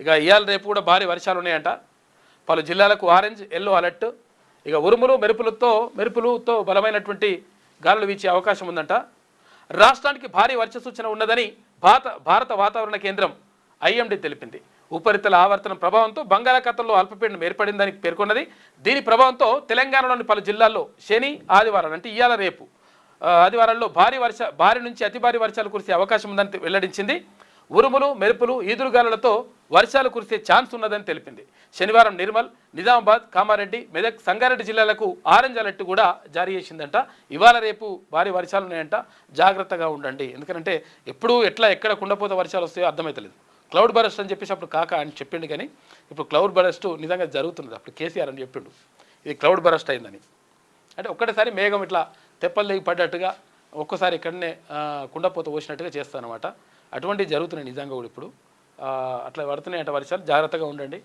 ఇక ఇవాళ రేపు కూడా భారీ వర్షాలు ఉన్నాయంట. పలు జిల్లాలకు ఆరెంజ్ ఎల్లో అలర్ట్. ఇక ఉరుములు మెరుపులతో బలమైనటువంటి గాలులు వీచే అవకాశం ఉందంట. రాష్ట్రానికి భారీ వర్ష సూచన ఉన్నదని భారత వాతావరణ కేంద్రం IMD తెలిపింది. ఉపరితల ఆవర్తనం ప్రభావంతో బంగాళాఖాతంలో అల్పపీడనం ఏర్పడిందని పేర్కొన్నది. దీని ప్రభావంతో తెలంగాణలోని పలు జిల్లాల్లో శని ఆదివారం అంటే ఇవాళ రేపు ఆదివారాల్లో భారీ నుంచి అతి భారీ వర్షాలు కురిసే అవకాశం ఉందని వెల్లడించింది. ఉరుములు మెరుపులు ఈదురుగాలులతో వర్షాలు కురిసే ఛాన్స్ ఉన్నదని తెలిపింది. శనివారం నిర్మల్, నిజామాబాద్, కామారెడ్డి, మెదక్, సంగారెడ్డి జిల్లాలకు ఆరెంజ్ అలర్ట్ కూడా జారీ చేసిందంట. ఇవాళ రేపు భారీ వర్షాలు ఉన్నాయంట, జాగ్రత్తగా ఉండండి. ఎందుకంటే ఎక్కడ కుండపోత వర్షాలు వస్తాయో అర్థమవుతలేదు. క్లౌడ్ బరస్ట్ అని చెప్పేసి అప్పుడు కాక అని చెప్పిండు, కానీ ఇప్పుడు క్లౌడ్ బరస్ట్ నిజంగా జరుగుతున్నది. అప్పుడు కేసీఆర్ అని చెప్పిండు ఇది క్లౌడ్ బరస్ట్ అయిందని. అంటే ఒక్కటేసారి మేఘం ఇట్లా తెప్పలు దిగి పడ్డట్టుగా ఒక్కసారి ఇక్కడనే కుండపోత పోసినట్టుగా చేస్తానమాట. అటువంటివి జరుగుతున్నాయి నిజంగా కూడా ఇప్పుడు. అట్లా పడుతున్నాయంట వర్షాలు, జాగ్రత్తగా ఉండండి.